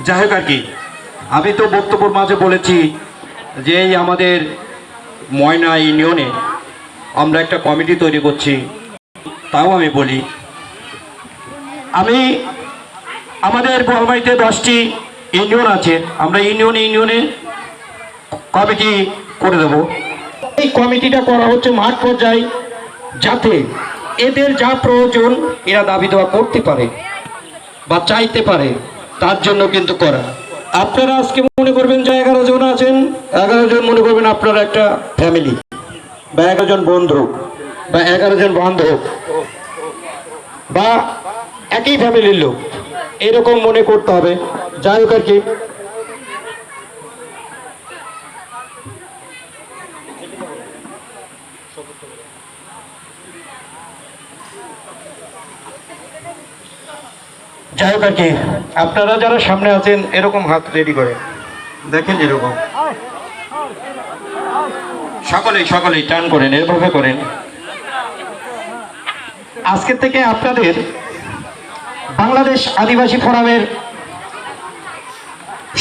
যাই হোক আর কি, আমি তো বক্তব্যের মাঝে বলেছি যে এই আমাদের ময়না ইউনিয়নে আমরা একটা কমিটি তৈরি করছি। তাও আমি বলি, আমি আমাদের বোয়ালমারীতে 10টি ইউনিয়ন আছে, আমরা ইউনিয়নে কমিটি করে দেব। এই কমিটিটা করা হচ্ছে মাঠ পর্যায়ে, যাতে এদের যা প্রয়োজন এরা দাবি দেওয়া করতে পারে বা চাইতে পারে, তার জন্য কিন্তু করা। আপনারা আজকে মনে করবেন যে 11 জন আছেন, 11 জন মনে করবেন আপনারা একটা ফ্যামিলি, বা 11 জন বন্ধু, বা 11 জন বান্ধব, বা একই ফ্যামিলির লোক, এরকম মনে করতে হবে। যাই হোক আর কি, যাই হোক আর কি, আপনারা যারা সামনে আছেন এরকম হাত রেডি করে দেখেন, এরকম সকলেই টান করেন, এভাবে করেন। আজকে থেকে আপনাদের বাংলাদেশ আদিবাসী ফোরামের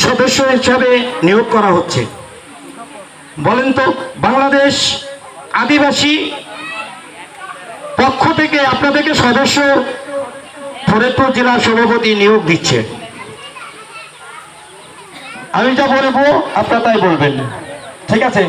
সদস্য হিসাবে নিয়োগ করা হচ্ছে। বলেন তো, বাংলাদেশ আদিবাসী পক্ষ থেকে আপনাদেরকে সদস্য ফরিদপুর জেলার সভাপতি নিয়োগ দিচ্ছে। আমি যা বলবো আপনারা তাই বলবেন, ঠিক আছে?